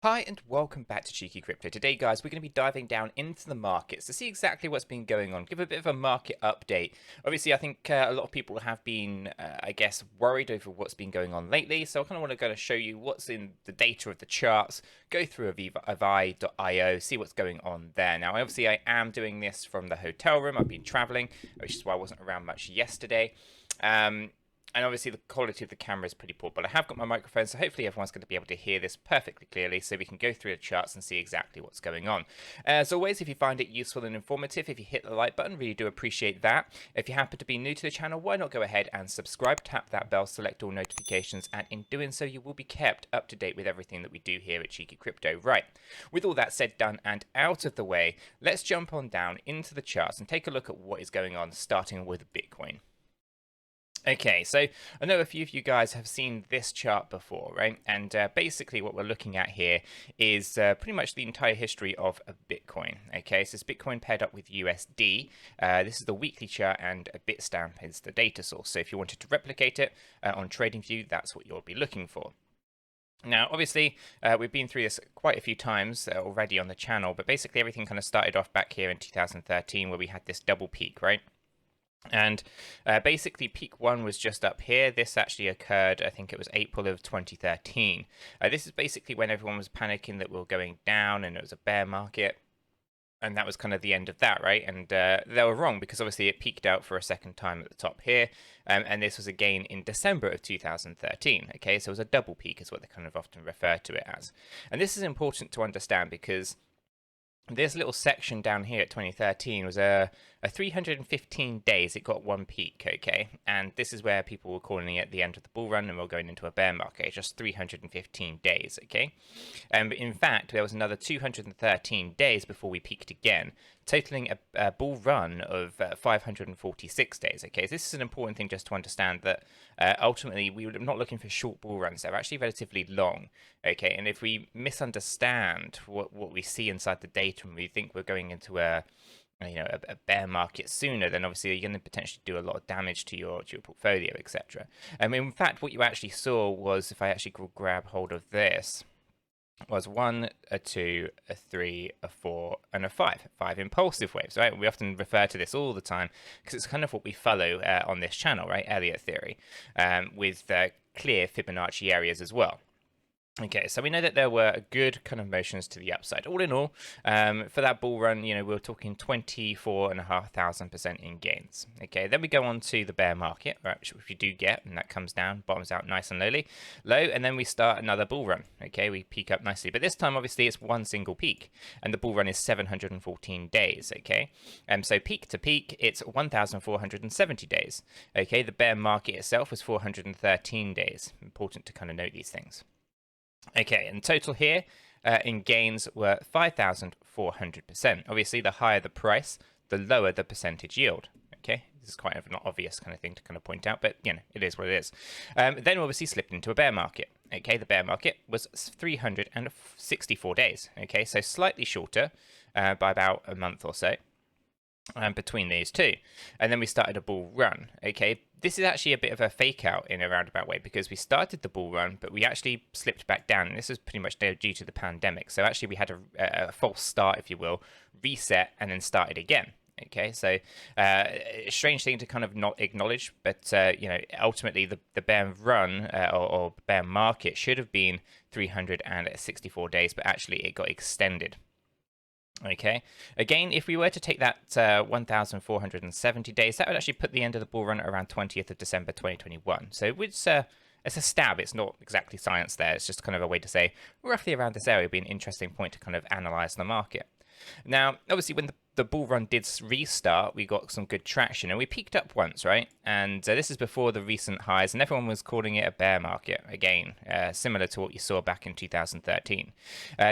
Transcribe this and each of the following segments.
Hi and welcome back to 𝗕𝗘𝗪𝗧𝗏. Today, guys, we're going to be diving down into the markets to see exactly what's been going on, give a bit of a market update. Obviously, I think a lot of people have been, I guess, worried over what's been going on lately. So I kind of want to show you what's in the data of the charts, go through advice.io, see what's going on there. Now, obviously, I am doing this from the hotel room. I've been traveling, which is why I wasn't around much yesterday. And obviously the quality of the camera is pretty poor, but I have got my microphone, so hopefully everyone's going to be able to hear this perfectly clearly so we can go through the charts and see exactly what's going on. As always, if you find it useful and informative, if you hit the like button, really do appreciate that. If you happen to be new to the channel, why not go ahead and subscribe, tap that bell, select all notifications, and in doing so, you will be kept up to date with everything that we do here at Cheeky Crypto. Right, with all that said, done, and out of the way, let's jump on down into the charts and take a look at what is going on, starting with Bitcoin. Okay, so I know a few of you guys have seen this chart before, right? And basically what we're looking at here is pretty much the entire history of a Bitcoin. Okay, so it's Bitcoin paired up with USD. This is the weekly chart, and a Bitstamp is the data source. So if you wanted to replicate it on TradingView, that's what you'll be looking for. Now, obviously, we've been through this quite a few times already on the channel, but basically everything kind of started off back here in 2013 where we had this double peak, right? And basically peak one was just up here. This actually occurred, I think it was April of 2013. This is basically when everyone was panicking that we were going down and it was a bear market. And that was kind of the end of that, right? And they were wrong because obviously it peaked out for a second time at the top here. And this was again in December of 2013. Okay, so it was a double peak is what they kind of often refer to it as. And this is important to understand because this little section down here at 2013 was a 315 days. It got one peak, okay? And this is where people were calling it the end of the bull run and we're going into a bear market. It's just 315 days, okay? But in fact, there was another 213 days before we peaked again, totaling a bull run of 546 days, okay? So this is an important thing just to understand that ultimately we're not looking for short bull runs. They're actually relatively long, okay? And if we misunderstand what we see inside the data and we think we're going into a bear market sooner, then obviously you're going to potentially do a lot of damage to your portfolio, etc. In fact, what you actually saw was, if I actually grab hold of this, was 1, a 2, a 3, a 4, and a 5. 5 impulsive waves, right? We often refer to this all the time because it's kind of what we follow on this channel, right? Elliott theory, with clear Fibonacci areas as well. Okay, so we know that there were good kind of motions to the upside. All in all, for that bull run, we're talking 24,500% in gains. Okay, then we go on to the bear market, right, which we do get, and that comes down, bottoms out nice and low, and then we start another bull run. Okay, we peak up nicely, but this time, obviously, it's one single peak, and the bull run is 714 days. Okay, so peak to peak, it's 1,470 days. Okay, the bear market itself was 413 days. Important to kind of note these things. Okay, and total here in gains were 5,400%. Obviously, the higher the price, the lower the percentage yield. Okay, this is quite an obvious kind of thing to kind of point out, but it is what it is. Then obviously slipped into a bear market. Okay, the bear market was 364 days. Okay, so slightly shorter by about a month or so. Between these two, and then we started a bull run. Okay, this is actually a bit of a fake out in a roundabout way because we started the bull run, but we actually slipped back down. And this was pretty much due to the pandemic. So actually, we had a false start, if you will, reset, and then started again. Okay, so strange thing to kind of not acknowledge, but ultimately the bear run or bear market should have been 364 days, but actually it got extended. Okay, again, if we were to take that 1,470 days, that would actually put the end of the bull run at around 20th of December 2021. So it's a stab. It's not exactly science there. It's just kind of a way to say roughly around this area would be an interesting point to kind of analyze the market. Now, obviously, when the bull run did restart, we got some good traction and we peaked up once, right? And this is before the recent highs, and everyone was calling it a bear market again, similar to what you saw back in 2013.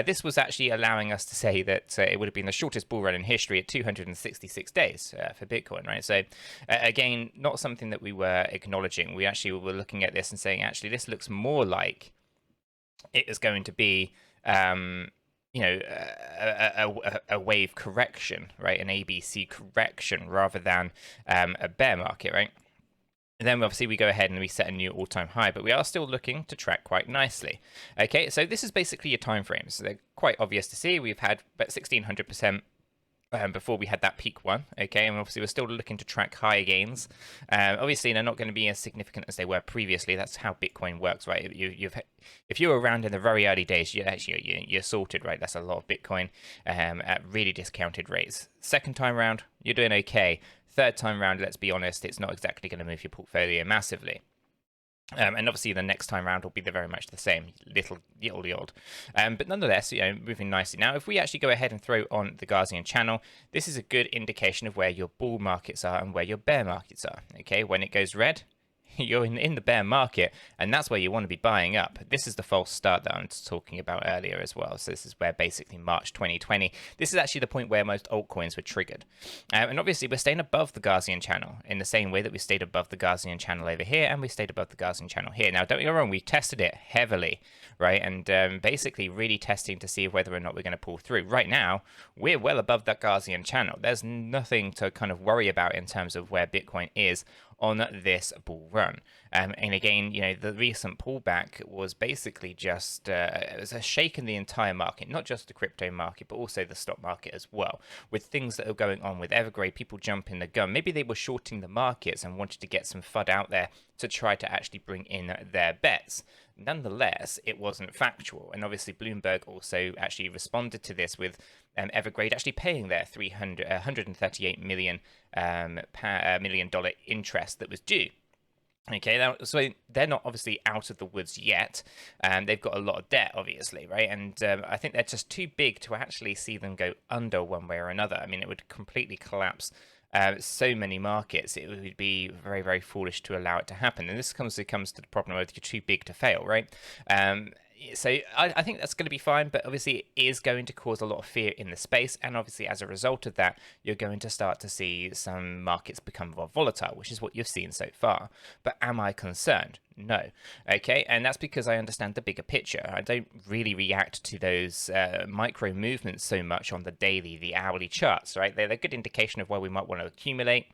This was actually allowing us to say that it would have been the shortest bull run in history at 266 days for Bitcoin, right? So again, not something that we were acknowledging. We actually were looking at this and saying, actually, this looks more like it is going to be a wave correction, right? An ABC correction rather than a bear market, right? And then obviously we go ahead and we set a new all-time high, but we are still looking to track quite nicely. Okay, so this is basically your time frames. They're quite obvious to see. We've had about 1600% before we had that peak one, okay, and obviously we're still looking to track higher gains. Obviously, they're not going to be as significant as they were previously. That's how Bitcoin works, right? If you were around in the very early days, you're sorted, right? That's a lot of Bitcoin at really discounted rates. Second time round, you're doing okay. Third time round, let's be honest, it's not exactly going to move your portfolio massively. And obviously the next time round will be very much the same, little odd. But nonetheless, moving nicely. Now, if we actually go ahead and throw on the Gaussian channel, this is a good indication of where your bull markets are and where your bear markets are. Okay, when it goes red, you're in the bear market, and that's where you want to be buying up. This is the false start that I was talking about earlier as well. So this is where basically March 2020, this is actually the point where most altcoins were triggered. And obviously we're staying above the Gaussian channel in the same way that we stayed above the Gaussian channel over here, and we stayed above the Gaussian channel here. Now, don't get me wrong, we tested it heavily, right? And basically really testing to see whether or not we're going to pull through. Right now, we're well above that Gaussian channel. There's nothing to kind of worry about in terms of where Bitcoin is on this bull run. And again, the recent pullback was basically just it was a shake in the entire market, not just the crypto market, but also the stock market as well, with things that are going on with Evergrande, people jumping the gun. Maybe they were shorting the markets and wanted to get some FUD out there to try to actually bring in their bets. Nonetheless, it wasn't factual, and obviously Bloomberg also actually responded to this with Evergrande actually paying their $138 million interest that was due. Okay, now, so they're not obviously out of the woods yet. They've got a lot of debt, obviously, right? And I think they're just too big to actually see them go under one way or another. I mean, it would completely collapse so many markets. It would be very, very foolish to allow it to happen. And this comes to the problem of you're too big to fail, right? So I think that's going to be fine, but obviously it is going to cause a lot of fear in the space, and obviously as a result of that, you're going to start to see some markets become more volatile, which is what you've seen so far. But am I concerned? No. Okay, and that's because I understand the bigger picture. I don't really react to those micro movements so much on the daily, the hourly charts, right? They're a good indication of where we might want to accumulate,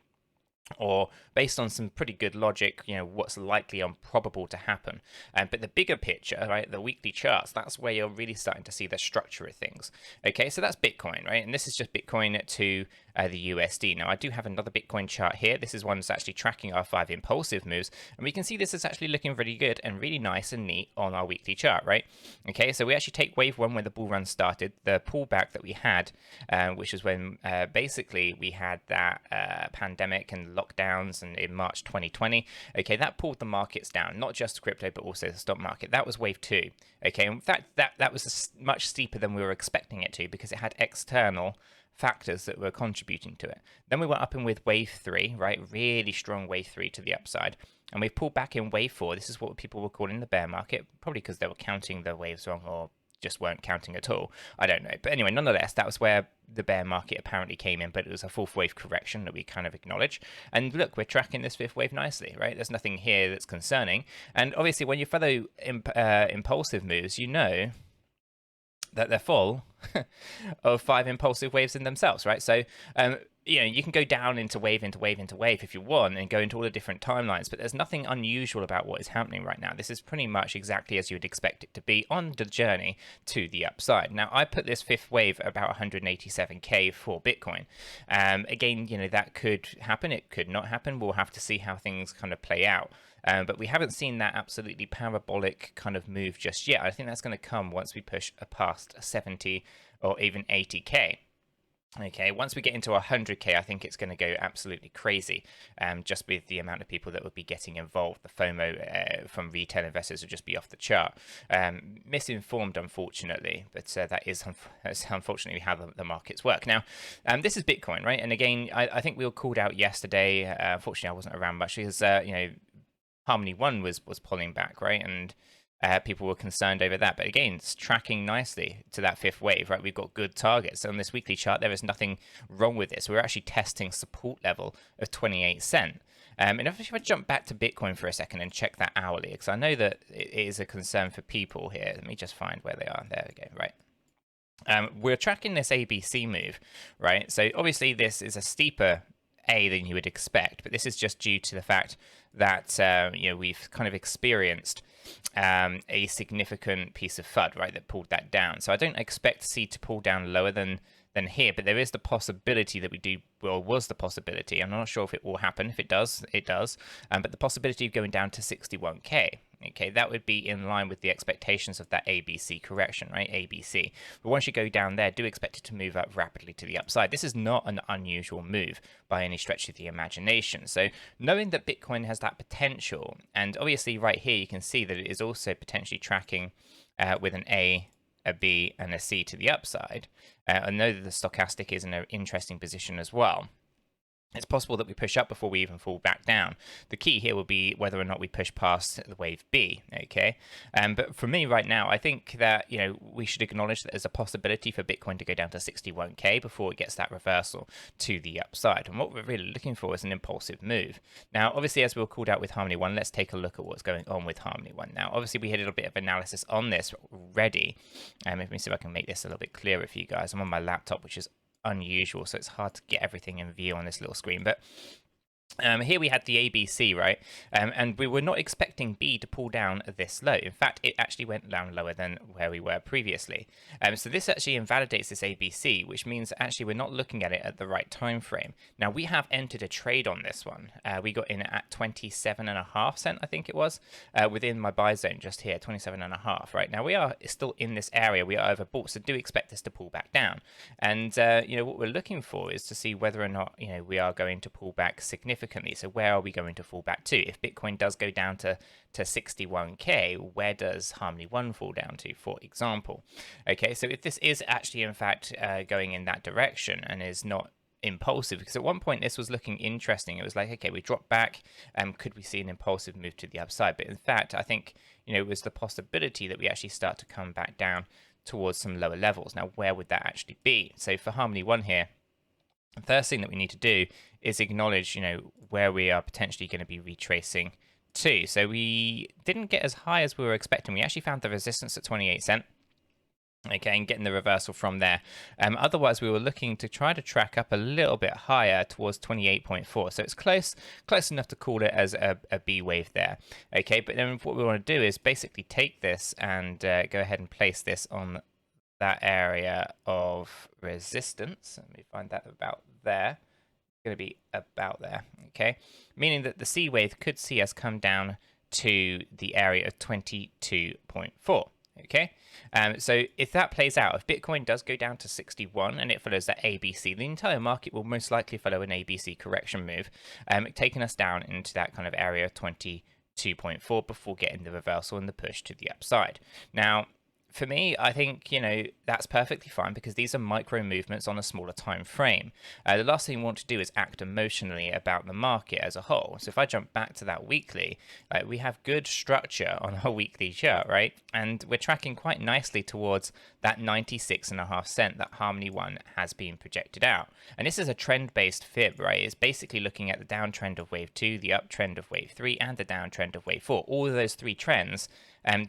or based on some pretty good logic, what's likely and probable to happen. But the bigger picture, right, the weekly charts, that's where you're really starting to see the structure of things. Okay, so that's Bitcoin, right? And this is just Bitcoin to the USD. Now, I do have another Bitcoin chart here. This is one that's actually tracking our 5 impulsive moves. And we can see this is actually looking really good and really nice and neat on our weekly chart, right? Okay, so we actually take wave 1 when the bull run started, the pullback that we had, which is when basically we had that pandemic and lockdowns and in March 2020. Okay, that pulled the markets down, not just crypto, but also the stock market. That was wave 2. Okay, in fact, that was much steeper than we were expecting it to, because it had external factors that were contributing to it. Then we went up in with wave 3, right? Really strong wave 3 to the upside. And we pulled back in wave 4. This is what people were calling the bear market, probably because they were counting the waves wrong, or just weren't counting at all. I don't know. But anyway, nonetheless, that was where the bear market apparently came in, but it was a fourth wave correction that we kind of acknowledge. And look, we're tracking this fifth wave nicely, right? There's nothing here that's concerning. And obviously, when you follow impulsive moves, you know that they're full of 5 impulsive waves in themselves, right? So, you can go down into wave, into wave, into wave if you want, and go into all the different timelines, but there's nothing unusual about what is happening right now. This is pretty much exactly as you would expect it to be on the journey to the upside. Now, I put this fifth wave about 187K for Bitcoin. Again, that could happen. It could not happen. We'll have to see how things kind of play out. But we haven't seen that absolutely parabolic kind of move just yet. I think that's going to come once we push past 70 or even 80K. Okay, once we get into 100K, I think it's going to go absolutely crazy, just with the amount of people that would be getting involved. The FOMO from retail investors would just be off the chart. Misinformed, unfortunately, but that is unfortunately how the markets work. Now, this is Bitcoin, right? And again, I think we were called out yesterday. Unfortunately, I wasn't around much because, Harmony 1 was pulling back, right? And people were concerned over that. But again, it's tracking nicely to that fifth wave, right? We've got good targets. On this weekly chart, there is nothing wrong with this. We're actually testing support level of 28 cents. And if I jump back to Bitcoin for a second and check that hourly, because I know that it is a concern for people here. Let me just find where they are. There we go, right. We're tracking this ABC move, right? So obviously this is a steeper A than you would expect, but this is just due to the fact that we've kind of experienced a significant piece of FUD, right, that pulled that down. So I don't expect C to pull down lower than here, but there is the possibility that we do, well, was the possibility. I'm not sure if it will happen. If it does, it does. But the possibility of going down to 61k, okay, that would be in line with the expectations of that ABC correction, right, ABC. But once you go down there, do expect it to move up rapidly to the upside. This is not an unusual move by any stretch of the imagination. So knowing that Bitcoin has that potential, and obviously right here you can see that it is also potentially tracking with an A, a B, and a C to the upside. I know that the stochastic is in an interesting position as well. It's possible that we push up before we even fall back down. The key here will be whether or not we push past the wave B, okay? But for me right now, I think that, we should acknowledge that there's a possibility for Bitcoin to go down to 61k before it gets that reversal to the upside. And what we're really looking for is an impulsive move. Now, obviously, as we were called out with Harmony 1, let's take a look at what's going on with Harmony 1. Now, obviously, we had a little bit of analysis on this already. Let me see if I can make this a little bit clearer for you guys. I'm on my laptop, which is unusual, so it's hard to get everything in view on this little screen, but here we had the ABC, right? And we were not expecting B to pull down this low. In fact, it actually went down lower than where we were previously. So this actually invalidates this ABC, which means actually we're not looking at it at the right time frame. Now, we have entered a trade on this one. We got in at 27.5 cents, I think it was, within my buy zone just here, 27.5, right? Now, we are still in this area. We are overbought, so do expect this to pull back down. And, what we're looking for is to see whether or not, we are going to pull back significantly. So where are we going to fall back to? If Bitcoin does go down to 61k, where does Harmony 1 fall down to, for example? Okay, so if this is actually, in fact, going in that direction and is not impulsive, because at one point this was looking interesting. It was like, okay, we dropped back, could we see an impulsive move to the upside? But in fact, I think, it was the possibility that we actually start to come back down towards some lower levels. Now, where would that actually be? So for Harmony 1 here, the first thing that we need to do is acknowledge, where we are potentially going to be retracing to. So we didn't get as high as we were expecting. We actually found the resistance at 28 cents. Okay, and getting the reversal from there. Otherwise, we were looking to try to track up a little bit higher towards 28.4. So it's close enough to call it as a B wave there. Okay, but then what we want to do is basically take this and go ahead and place this on that area of resistance. Let me find that about there. It's going to be about there, okay? Meaning that the C wave could see us come down to the area of 22.4, okay? So if that plays out, if Bitcoin does go down to 61 and it follows that ABC, the entire market will most likely follow an ABC correction move, taking us down into that kind of area of 22.4 before getting the reversal and the push to the upside. Now, for me, I think, that's perfectly fine because these are micro movements on a smaller time frame. The last thing we want to do is act emotionally about the market as a whole. So if I jump back to that weekly, we have good structure on our weekly chart, right? And we're tracking quite nicely towards that 96.5 cents that Harmony 1 has been projected out. And this is a trend-based fib, right? It's basically looking at the downtrend of wave 2, the uptrend of wave 3, and the downtrend of wave 4. All of those three trends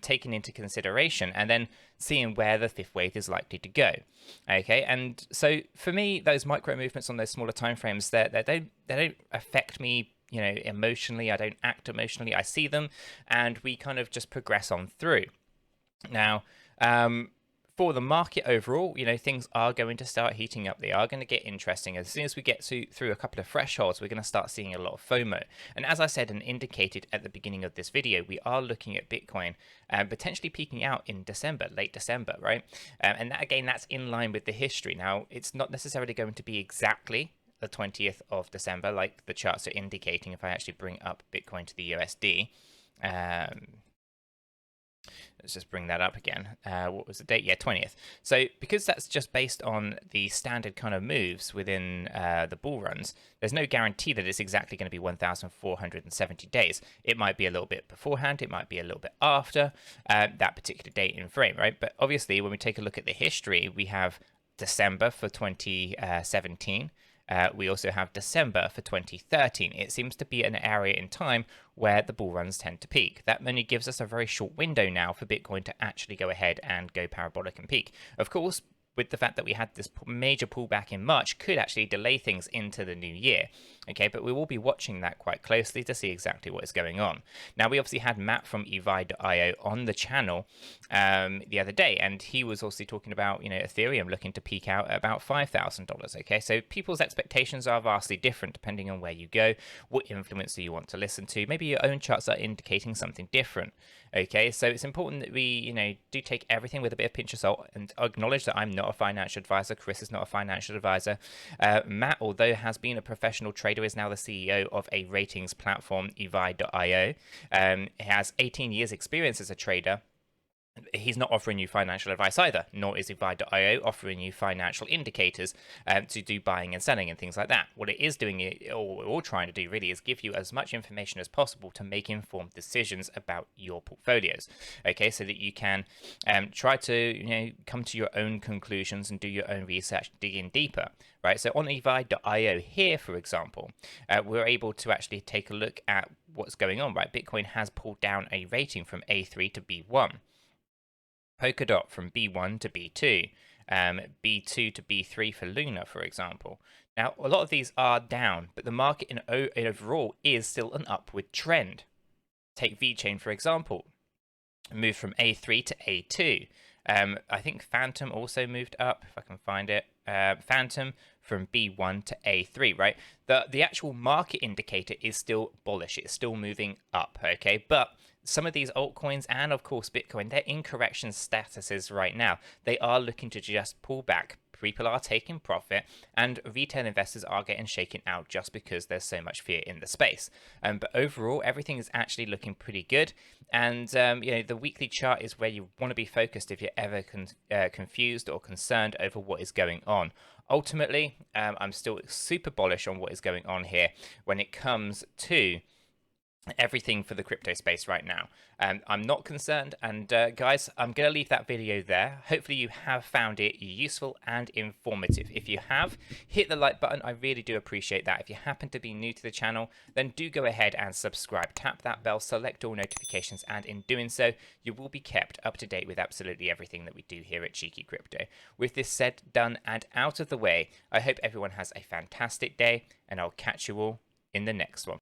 taken into consideration, and then seeing where the fifth wave is likely to go. Okay, and so for me, those micro movements on those smaller time frames, they don't affect me, emotionally. I don't act emotionally. I see them, and we kind of just progress on through. Now, for the market overall, things are going to start heating up. They are going to get interesting. As soon as we get through a couple of thresholds, we're going to start seeing a lot of FOMO. And as I said and indicated at the beginning of this video, we are looking at Bitcoin potentially peaking out in December, late December, right? And that, again, that's in line with the history. Now, it's not necessarily going to be exactly the 20th of December, like the charts are indicating. If I actually bring up Bitcoin to the USD, let's just bring that up again. What was the date? Yeah, 20th. So because that's just based on the standard kind of moves within the bull runs, there's no guarantee that it's exactly going to be 1,470 days. It might be a little bit beforehand. It might be a little bit after that particular date in frame, right? But obviously, when we take a look at the history, we have December for 2017. We also have December for 2013. It seems to be an area in time where the bull runs tend to peak. That only gives us a very short window now for Bitcoin to actually go ahead and go parabolic and peak. Of course, with the fact that we had this major pullback in March, could actually delay things into the new year. Okay, but we will be watching that quite closely to see exactly what is going on. Now, we obviously had Matt from 𝗖𝗢𝗠𝗪 on the channel the other day, and he was also talking about, Ethereum looking to peak out at about $5,000. Okay, so people's expectations are vastly different depending on where you go, what influencer you want to listen to. Maybe your own charts are indicating something different. Okay, so it's important that we, do take everything with a bit of pinch of salt and acknowledge that I'm not a financial advisor. Chris is not a financial advisor. Matt, although has been a professional trader, is now the CEO of a ratings platform, advice.The. He has 18 years experience as a trader. He's not offering you financial advice either, nor is advice.io offering you financial indicators to do buying and selling and things like that. What it is doing, or we're all trying to do really, is give you as much information as possible to make informed decisions about your portfolios. Okay, so that you can try to come to your own conclusions and do your own research, dig in deeper. Right, so on advice.io here, for example, we're able to actually take a look at what's going on. Right, Bitcoin has pulled down a rating from A3 to B1. Polkadot from B1 to B2, B2 to B3 for Luna, for example. Now, a lot of these are down, but the market in overall is still an upward trend. Take VeChain, for example, moved from A3 to A2. I think Phantom also moved up, if I can find it. Phantom from B1 to A3, right? The actual market indicator is still bullish. It's still moving up, okay? But some of these altcoins and, of course, Bitcoin, they're in correction statuses right now. They are looking to just pull back. People are taking profit, and retail investors are getting shaken out just because there's so much fear in the space. But overall, everything is actually looking pretty good. And the weekly chart is where you want to be focused if you're ever confused or concerned over what is going on. Ultimately, I'm still super bullish on what is going on here when it comes to everything for the crypto space right now. I'm not concerned, and guys, I'm going to leave that video there. Hopefully you have found it useful and informative. If you have, hit the like button. I really do appreciate that. If you happen to be new to the channel, then do go ahead and subscribe. Tap that bell, select all notifications, and in doing so, you will be kept up to date with absolutely everything that we do here at Cheeky Crypto. With this said, done, and out of the way, I hope everyone has a fantastic day, and I'll catch you all in the next one.